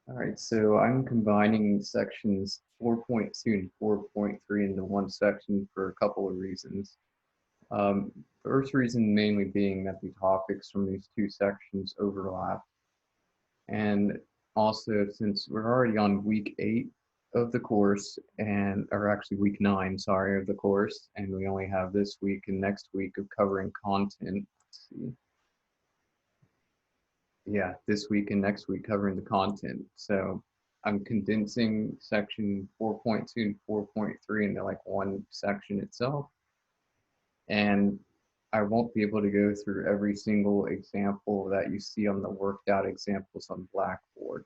All right, so I'm combining sections 4.2 and 4.3 into one section for a couple of reasons. First reason mainly being that the topics from these two sections overlap. And also, since we're already on week 8 of the course, or actually week 9, sorry, of the course, and we only have this week and next week of covering content. Let's see. Yeah, this week and next week covering the content. So I'm condensing section 4.2 and 4.3 into like one section itself. And I won't be able to go through every single example that you see on the worked out examples on Blackboard.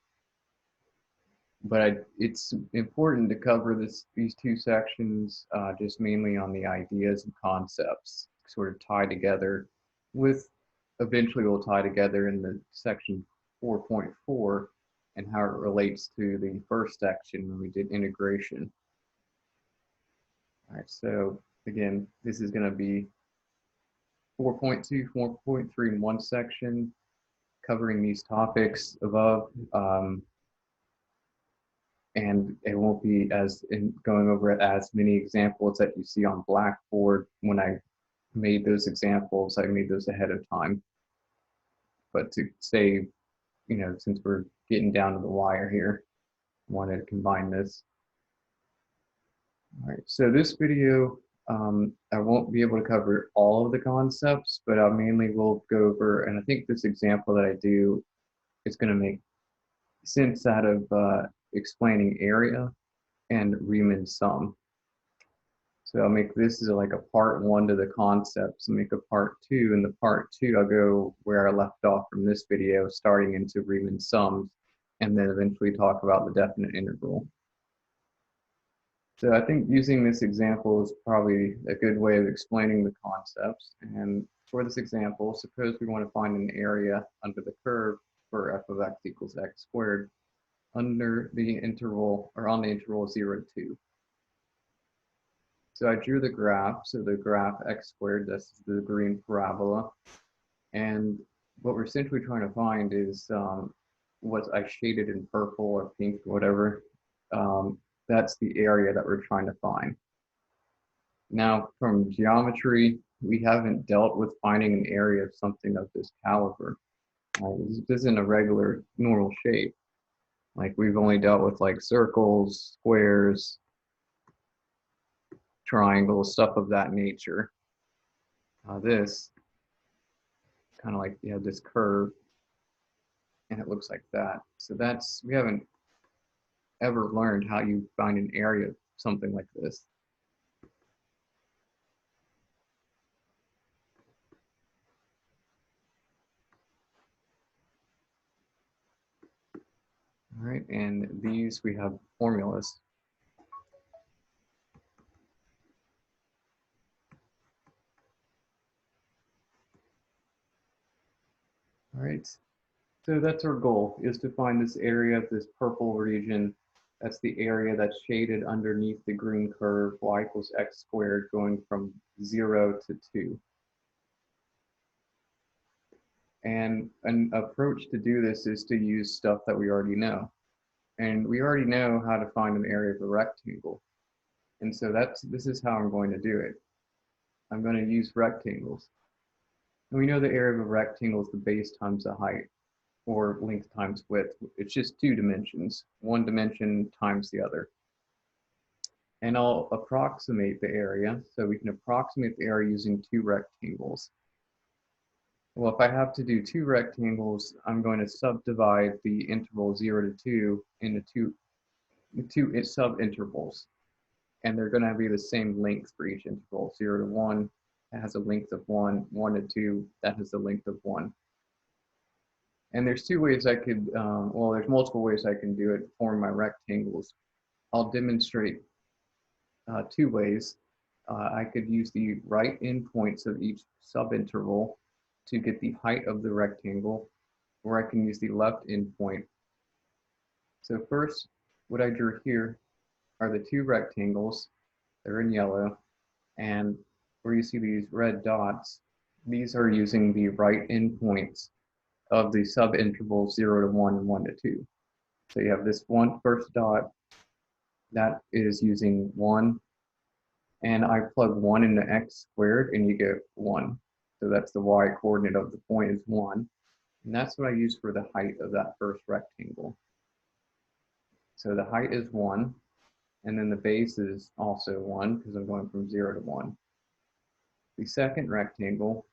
But it's important to cover these two sections just mainly on the ideas and concepts sort of tie together with eventually will tie together in the section 4.4 and how it relates to the first section when we did integration. All right, so again, this is going to be 4.2, 4.3 in one section, covering these topics above. And it won't be going over as many examples that you see on Blackboard. When I made those examples, I made those ahead of time. But to save, since we're getting down to the wire here, I wanted to combine this. All right, so this video, I won't be able to cover all of the concepts, but I mainly will go over, and I think this example that I do is going to make sense out of explaining area and Riemann sum. So I'll make this as like a part 1 to the concepts and make a part 2. In the part 2, I'll go where I left off from this video, starting into Riemann sums, and then eventually talk about the definite integral. So I think using this example is probably a good way of explaining the concepts. And for this example, suppose we want to find an area under the curve for f of x equals x squared under the interval, or on the interval 0 to 2. So I drew the graph, so the graph x squared, that's the green parabola. And what we're essentially trying to find is what I shaded in purple or pink or whatever. That's the area that we're trying to find. Now, from geometry, we haven't dealt with finding an area of something of this caliber. This isn't a regular, normal shape. Like, we've only dealt with like circles, squares, triangles, stuff of that nature. This kind of like you have this curve and it looks like that. So we haven't ever learned how you find an area of something like this. All right, and these we have formulas. All right, so that's our goal, is to find this area of this purple region. That's the area that's shaded underneath the green curve, y equals x squared, going from 0 to 2. And an approach to do this is to use stuff that we already know. And we already know how to find an area of a rectangle. And so this is how I'm going to do it. I'm going to use rectangles. And we know the area of a rectangle is the base times the height, or length times width. It's just 2 dimensions, 1 dimension times the other. And I'll approximate the area. So we can approximate the area using 2 rectangles. Well, if I have to do 2 rectangles, I'm going to subdivide the interval 0 to 2 into two sub-intervals. And they're going to be the same length for each interval. 0 to 1, that has a length of 1. 1 to 2, that has a length of 1. And there's 2 ways I could, there's multiple ways I can do it to form my rectangles. I'll demonstrate 2 ways. I could use the right endpoints of each subinterval to get the height of the rectangle, or I can use the left endpoint. So first, what I drew here are the 2 rectangles. They're in yellow, and where you see these red dots, these are using the right endpoints of the subintervals 0 to 1 and 1 to 2. So you have this first dot that is using 1, and I plug 1 into x squared, and you get 1. So that's the y coordinate of the point is 1. And that's what I use for the height of that first rectangle. So the height is 1, and then the base is also 1 because I'm going from 0 to 1. The second rectangle,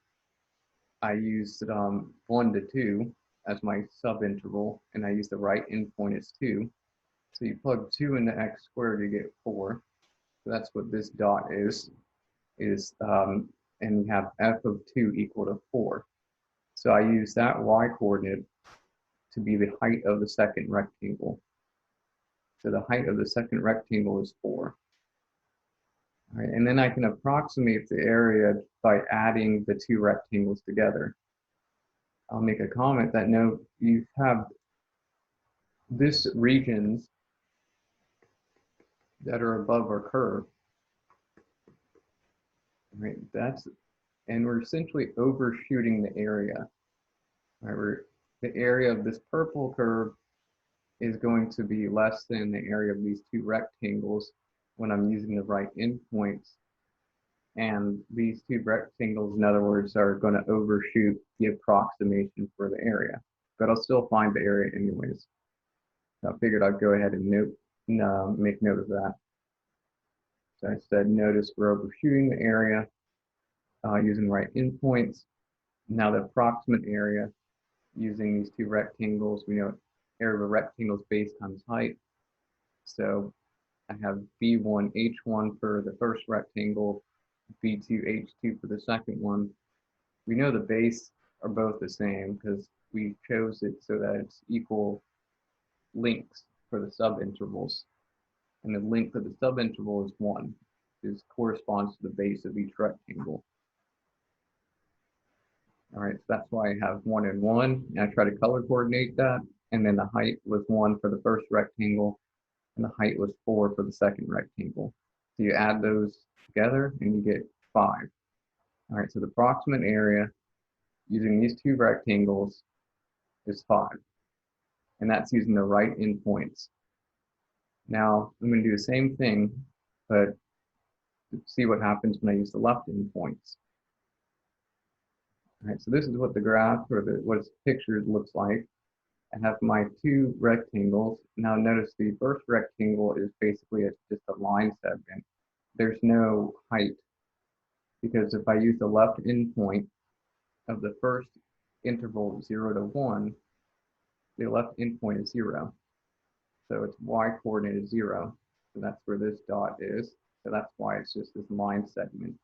I used 1 to 2 as my subinterval, and I use the right endpoint as 2. So you plug 2 into x squared, you get 4. So that's what this dot is and you have f of 2 equal to 4. So I use that y coordinate to be the height of the second rectangle. So the height of the second rectangle is 4. All right, and then I can approximate the area by adding the two rectangles together. I'll make a comment that no, you have this regions that are above our curve. Right, and we're essentially overshooting the area. Right, the area of this purple curve is going to be less than the area of these two rectangles when I'm using the right endpoints. And these two rectangles, in other words, are going to overshoot the approximation for the area. But I'll still find the area anyways. So I figured I'd go ahead and make note of that. So I said, notice we're overshooting the area using right endpoints. Now the approximate area using these two rectangles, we know area of a rectangle is base times height. So I have B1, H1 for the first rectangle, B2, H2 for the second one. We know the base are both the same because we chose it so that it's equal lengths for the subintervals. And the length of the subinterval is 1. This corresponds to the base of each rectangle. All right, so that's why I have 1 and 1, and I try to color coordinate that. And then the height was 1 for the first rectangle, and the height was 4 for the second rectangle. So you add those together, and you get 5. All right, so the approximate area using these two rectangles is 5. And that's using the right endpoints. Now, I'm going to do the same thing, but see what happens when I use the left endpoints. All right, so this is what the graph or what its picture looks like. I have my two rectangles. Now notice the first rectangle is basically just a line segment. There's no height because if I use the left endpoint of the first interval 0 to 1, the left endpoint is 0. So its y coordinate is 0. So that's where this dot is. So that's why it's just this line segment.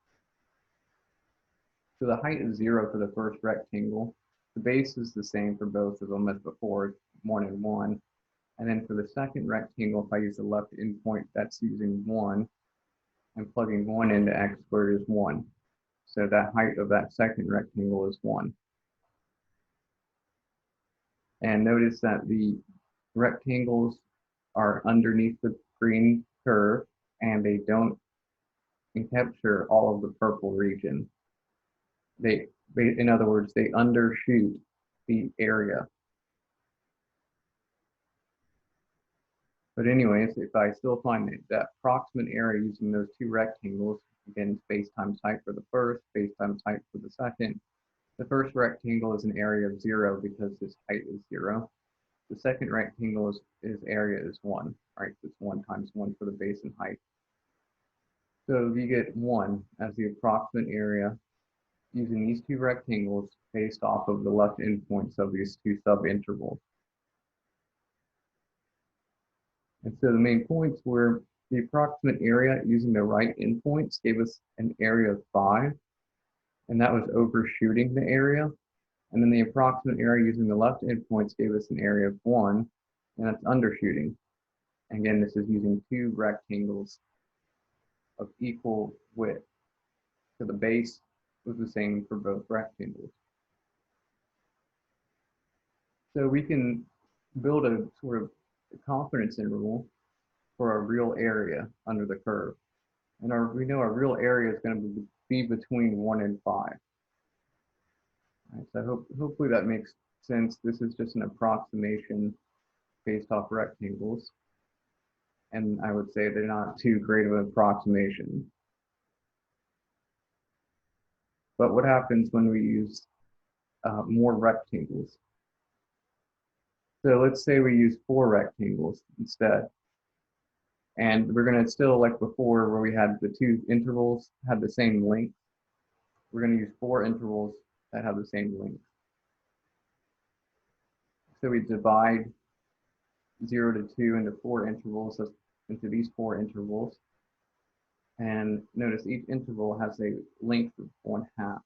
So the height is 0 for the first rectangle. The base is the same for both of them as before, 1 and 1. And then for the second rectangle, if I use the left endpoint, that's using 1. I'm plugging 1 into x squared is 1. So that height of that second rectangle is 1. And notice that the rectangles are underneath the green curve, and they don't capture all of the purple region. In other words, they undershoot the area. But anyways, if I still find that approximate area using those two rectangles, again, space times height for the first, space times height for the second. The first rectangle is an area of 0 because this height is 0. The second rectangle is area is 1, right? So it's 1 times 1 for the base and height. So you get 1 as the approximate area using these two rectangles based off of the left endpoints of these two subintervals. And so the main points were the approximate area using the right endpoints gave us an area of 5, and that was overshooting the area. And then the approximate area using the left endpoints gave us an area of 1, and that's undershooting. Again, this is using two rectangles of equal width. So the base was the same for both rectangles. So we can build a sort of confidence interval for a real area under the curve. And we know our real area is going to be between 1 and 5. Right, so hopefully that makes sense. This is just an approximation based off rectangles, and I would say they're not too great of an approximation. But what happens when we use more rectangles? So let's say we use 4 rectangles instead. And we're going to still, like before, where we had the 2 intervals had the same length, we're going to use 4 intervals that have the same length. So we divide 0 to 2 into 4 intervals, into these 4 intervals. And notice each interval has a length of 1/2.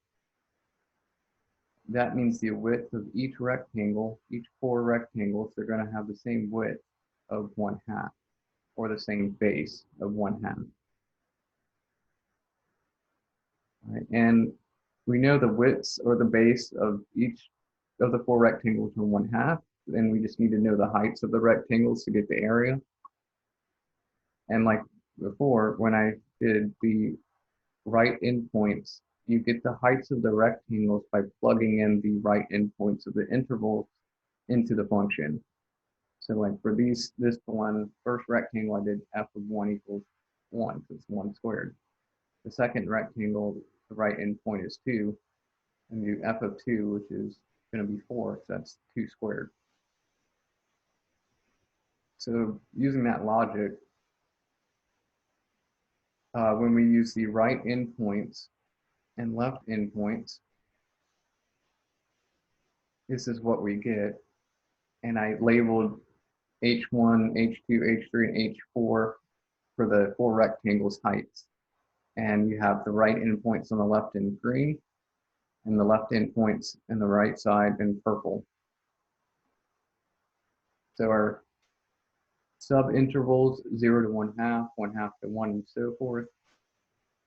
That means the width of each rectangle, each 4 rectangles, they're going to have the same width of 1/2, or the same base of 1/2. Right? And we know the widths or the base of each of the 4 rectangles are 1/2, and we just need to know the heights of the rectangles to get the area. And like before, when I did the right endpoints, you get the heights of the rectangles by plugging in the right endpoints of the intervals into the function. So like for this one, first rectangle, I did f of 1 equals 1, because it's 1 squared. The second rectangle, the right endpoint is 2, and do f of 2, which is going to be 4, so that's 2 squared. So using that logic, when we use the right endpoints and left endpoints, this is what we get. And I labeled H1, H2, H3, and H4 for the 4 rectangles' heights. And you have the right endpoints on the left in green, and the left endpoints in the right side in purple. So our subintervals 0 to 1/2, 1/2 to 1, and so forth.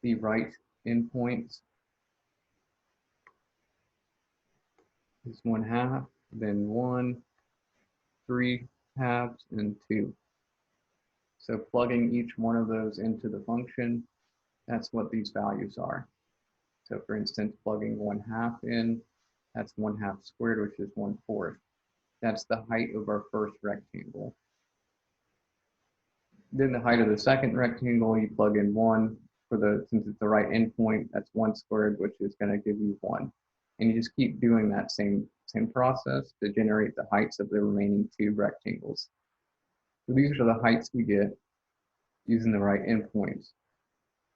The right endpoints is 1/2, then 1, 3 halves, and 2. So plugging each one of those into the function, that's what these values are. So for instance, plugging 1/2 in, that's 1/2 squared, which is 1/4. That's the height of our first rectangle. Then the height of the second rectangle, you plug in 1 since it's the right endpoint, that's 1 squared, which is going to give you 1. And you just keep doing that same process to generate the heights of the remaining 2 rectangles. So these are the heights we get using the right endpoints.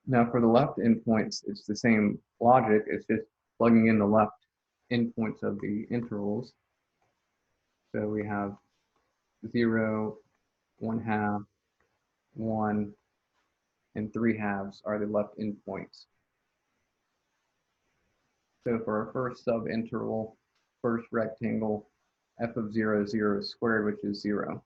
Now for the left endpoints, it's the same logic. It's just plugging in the left endpoints of the intervals. So we have 0, 1/2, 1, and 3 halves are the left endpoints. So for our first subinterval, first rectangle, f of 0 is 0 squared, which is 0.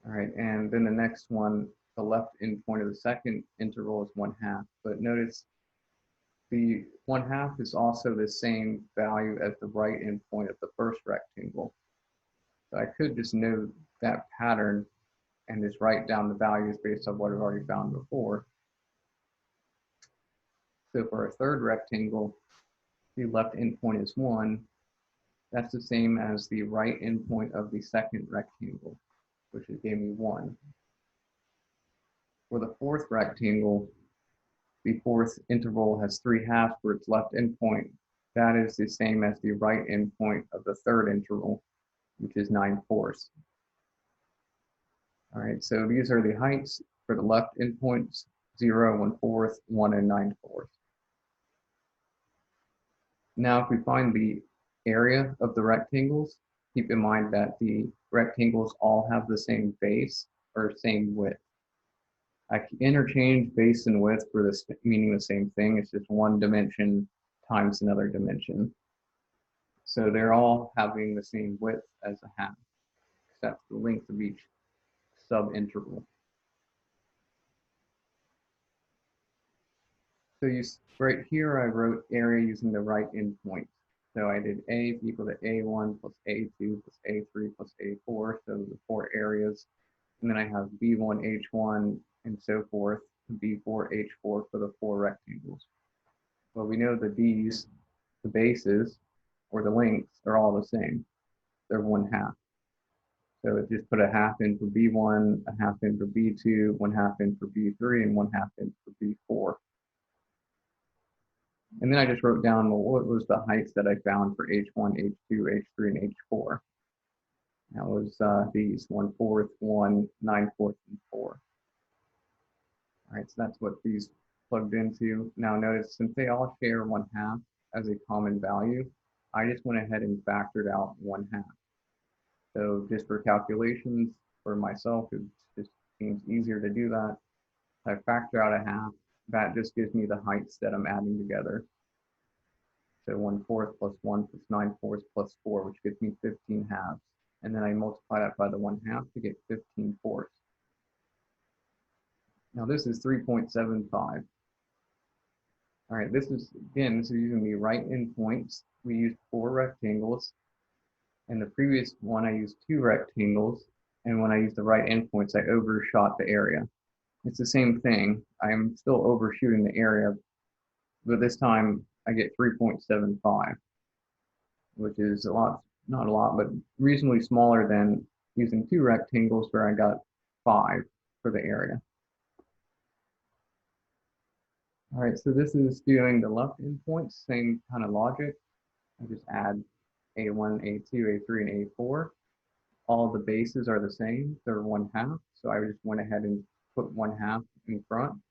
All right, and then the next one, the left endpoint of the second interval is 1/2. But notice the 1/2 is also the same value as the right endpoint of the first rectangle. So I could just know that pattern and just write down the values based on what I've already found before. So for our third rectangle, the left endpoint is 1. That's the same as the right endpoint of the second rectangle, which gave me 1. For the fourth rectangle, the fourth interval has 3 halves for its left endpoint. That is the same as the right endpoint of the third interval, which is 9/4. All right, so these are the heights for the left endpoints, 0, 1/4, 1, and 9/4. Now, if we find the area of the rectangles, keep in mind that the rectangles all have the same base or same width. I can interchange base and width for this meaning the same thing. It's just one dimension times another dimension. So they're all having the same width as a half. That's the length of each subinterval. So right here, I wrote area using the right endpoint. So I did A equal to A1 plus A2 plus A3 plus A4, so the 4 areas. And then I have B1, H1, and so forth, B4, H4 for the 4 rectangles. Well, we know the D's, the bases, or the lengths are all the same. They're 1/2. So it just put a half in for B1, a half in for B2, one half in for B3, and one half in for B4. And then I just wrote down, well, what was the heights that I found for H1, H2, H3, and H4. That was these 1/4, 1, 9/4, and 4. All right, so that's what these plugged into. Now notice, since they all share 1/2 as a common value, I just went ahead and factored out 1/2. So just for calculations for myself, it just seems easier to do that. I factor out a half. That just gives me the heights that I'm adding together. So 1/4 plus 1 plus 9/4 plus 4, which gives me 15 halves. And then I multiply that by the 1/2 to get 15/4. Now this is 3.75. All right, this is using the right endpoints. We used 4 rectangles. In the previous one, I used 2 rectangles. And when I used the right endpoints, I overshot the area. It's the same thing. I'm still overshooting the area, but this time I get 3.75, which is a lot, not a lot, but reasonably smaller than using 2 rectangles where I got 5 for the area. All right, so this is doing the left endpoints, same kind of logic. I just add A1, A2, A3, and A4. All the bases are the same, they're 1/2, so I just went ahead and put 1/2 in front.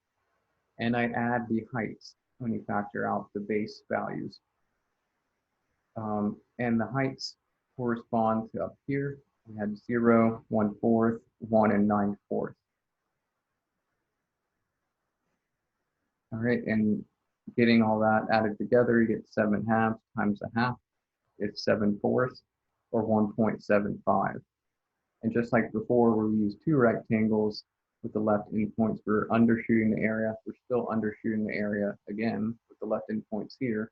And I add the heights when you factor out the base values. And the heights correspond to up here. We had 0, 1/4, 1, and 9/4. All right, and getting all that added together, you get 7/2 times a half. It's 7/4, or 1.75. And just like before, where we used 2 rectangles with the left endpoints, we're undershooting the area. We're still undershooting the area again with the left endpoints here,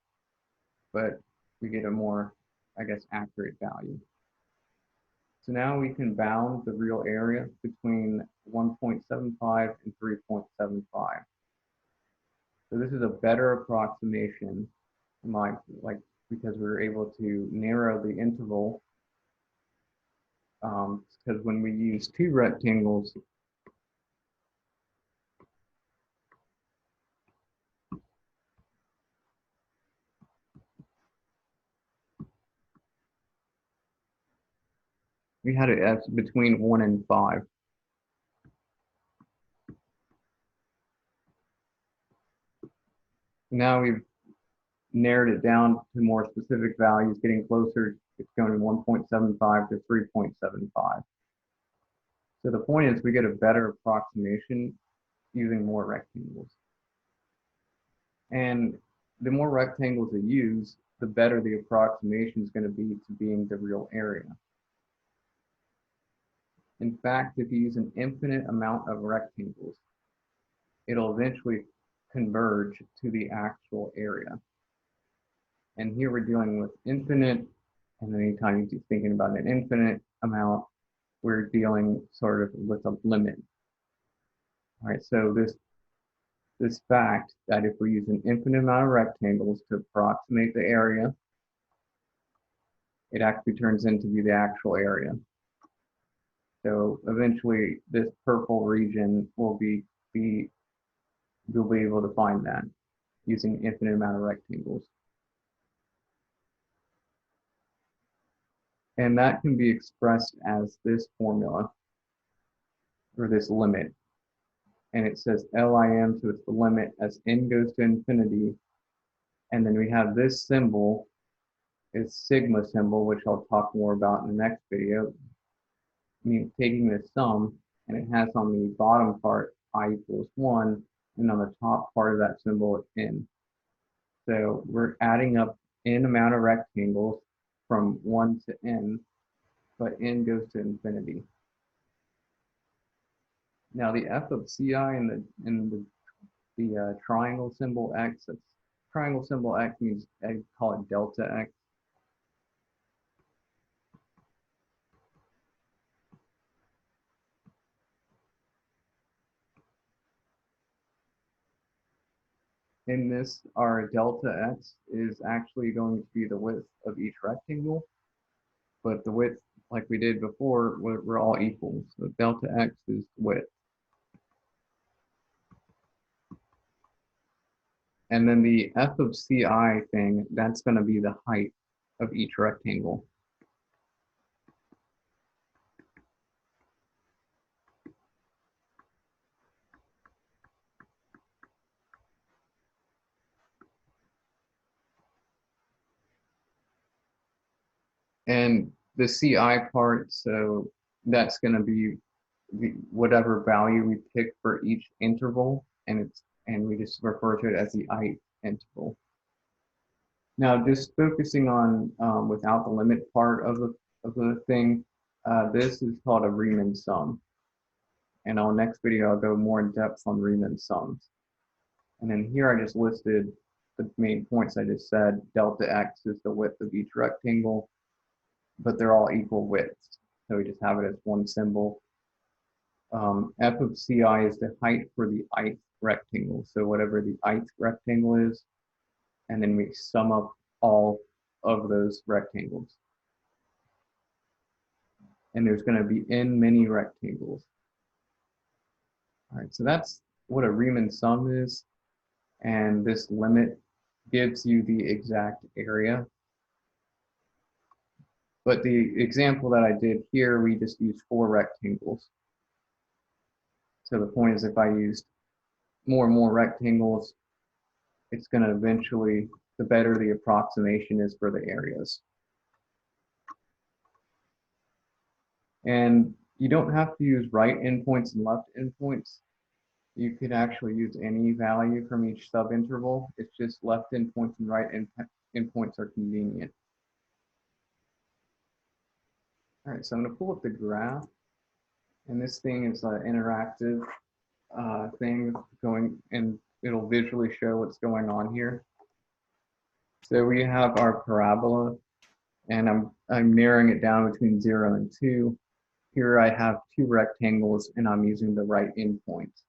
but we get a more, I guess, accurate value. So now we can bound the real area between 1.75 and 3.75. So this is a better approximation, because we were able to narrow the interval. Because when we use 2 rectangles, we had it as between 1 and 5. Now we've narrowed it down to more specific values, getting closer. It's going to 1.75 to 3.75. So the point is we get a better approximation using more rectangles. And the more rectangles you use, the better the approximation is going to be to being the real area. In fact, if you use an infinite amount of rectangles, it'll eventually converge to the actual area. And here we're dealing with infinite, and anytime you're thinking about an infinite amount, we're dealing sort of with a limit. All right, so this fact that if we use an infinite amount of rectangles to approximate the area, it actually turns into be the actual area. So eventually this purple region will you'll be able to find that using an infinite amount of rectangles. And that can be expressed as this formula, or this limit. And it says LIM, so it's the limit as n goes to infinity. And then we have this symbol, is sigma symbol, which I'll talk more about in the next video. I mean, taking this sum, and it has on the bottom part I equals 1, and on the top part of that symbol it's n. So we're adding up n amount of rectangles from 1 to n, but n goes to infinity. Now the f of ci and the triangle symbol x, that's, triangle symbol x means I call it delta x. In this, our delta x is actually going to be the width of each rectangle, but the width like we did before, we're all equal. So delta x is width. And then the f of ci thing, that's going to be the height of each rectangle. And the CI part, so that's going to be whatever value we pick for each interval, and we just refer to it as the ith interval. Now, just focusing on without the limit part of the thing, this is called a Riemann sum. And on next video, I'll go more in depth on Riemann sums. And then here I just listed the main points I just said. Delta x is the width of each rectangle, but they're all equal widths. So we just have it as one symbol. F of ci is the height for the ith rectangle. So whatever the ith rectangle is, and then we sum up all of those rectangles. And there's going to be n many rectangles. All right, so that's what a Riemann sum is. And this limit gives you the exact area. But the example that I did here, we just used 4 rectangles. So the point is, if I used more and more rectangles, it's going to eventually, the better the approximation is for the areas. And you don't have to use right endpoints and left endpoints. You could actually use any value from each subinterval. It's just left endpoints and right endpoints are convenient. All right, so I'm going to pull up the graph. And this thing is an interactive thing going, and it'll visually show what's going on here. So we have our parabola, and I'm narrowing it down between 0 and 2. Here I have 2 rectangles, and I'm using the right endpoints.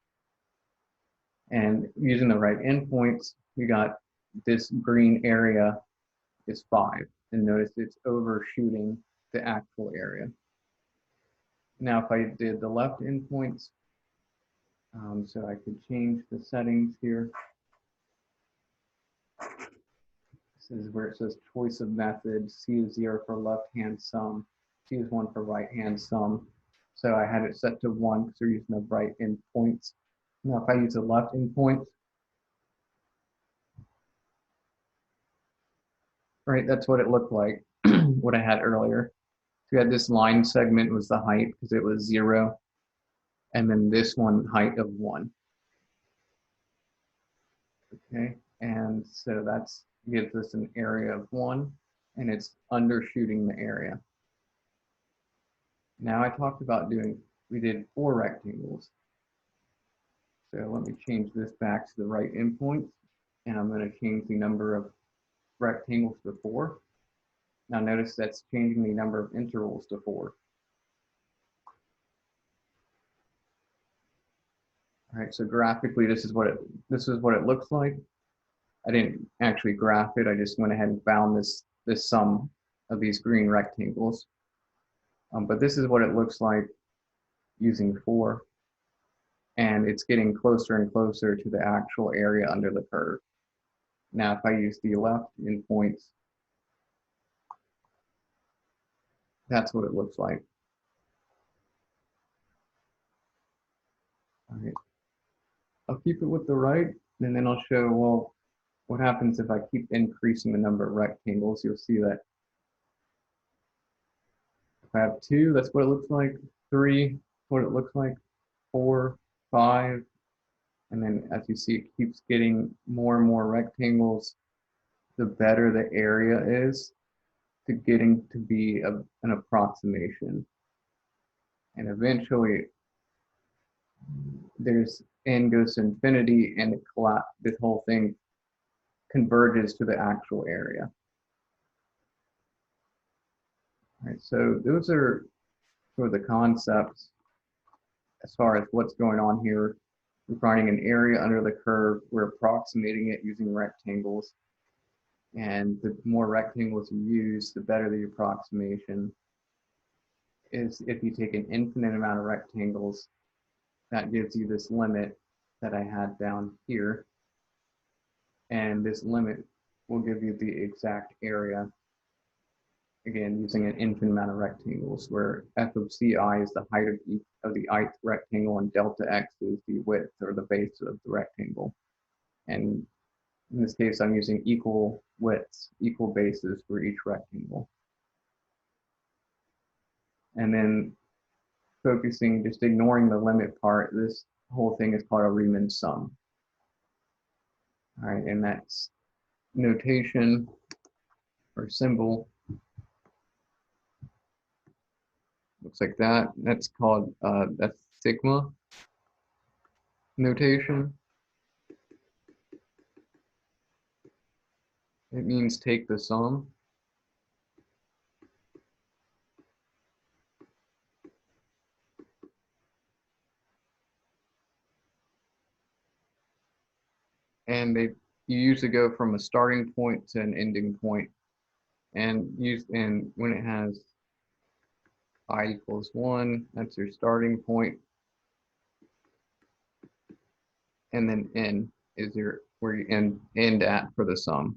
And using the right endpoints, we got this green area is 5. And notice it's overshooting the actual area. Now, if I did the left endpoints, so I could change the settings here. This is where it says choice of method. C is 0 for left-hand sum. C is 1 for right-hand sum. So I had it set to 1 because we're using the right endpoints. Now, if I use the left endpoint, right, that's what it looked like, what I had earlier. So we had this line segment was the height because it was 0. And then this one, height of 1. Okay, and so that's gives us an area of 1, and it's undershooting the area. Now I talked about we did 4 rectangles. So let me change this back to the right endpoint, and I'm going to change the number of rectangles to 4. Now notice that's changing the number of intervals to 4. All right, so graphically, this is what it looks like. I didn't actually graph it. I just went ahead and found this sum of these green rectangles. But this is what it looks like using 4. And it's getting closer and closer to the actual area under the curve. Now, if I use the left endpoints, that's what it looks like. All right. I'll keep it with the right, and then I'll show, well, what happens if I keep increasing the number of rectangles. You'll see that if I have 2, that's what it looks like. 3, what it looks like. 4, 5, and then as you see, it keeps getting more and more rectangles. The better the area is to getting to be an approximation. And eventually, there's n goes to infinity, and this whole thing converges to the actual area. All right, so those are sort of the concepts as far as what's going on here. We're finding an area under the curve. We're approximating it using rectangles. And the more rectangles you use, the better the approximation. is if you take an infinite amount of rectangles, that gives you this limit that I had down here. And this limit will give you the exact area, again, using an infinite amount of rectangles, where f of ci is the height of the ith rectangle, and delta x is the width or the base of the rectangle. And in this case, I'm using equal widths, equal bases for each rectangle. And then focusing, just ignoring the limit part, this whole thing is called a Riemann sum. All right, and that's notation or symbol. Looks like that. That's called, that's sigma notation. It means take the sum. And you usually go from a starting point to an ending point, and when it has I equals 1, that's your starting point, and then n is where you end at for the sum.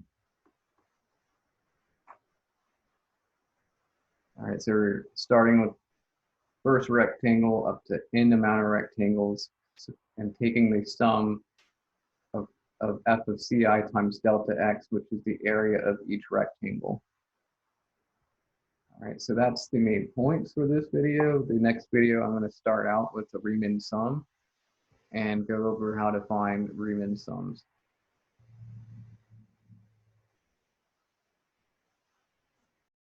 All right, so we're starting with first rectangle up to n amount of rectangles, and taking the sum of f of ci times delta x, which is the area of each rectangle. All right, so that's the main points for this video. The next video, I'm going to start out with the Riemann sum and go over how to find Riemann sums.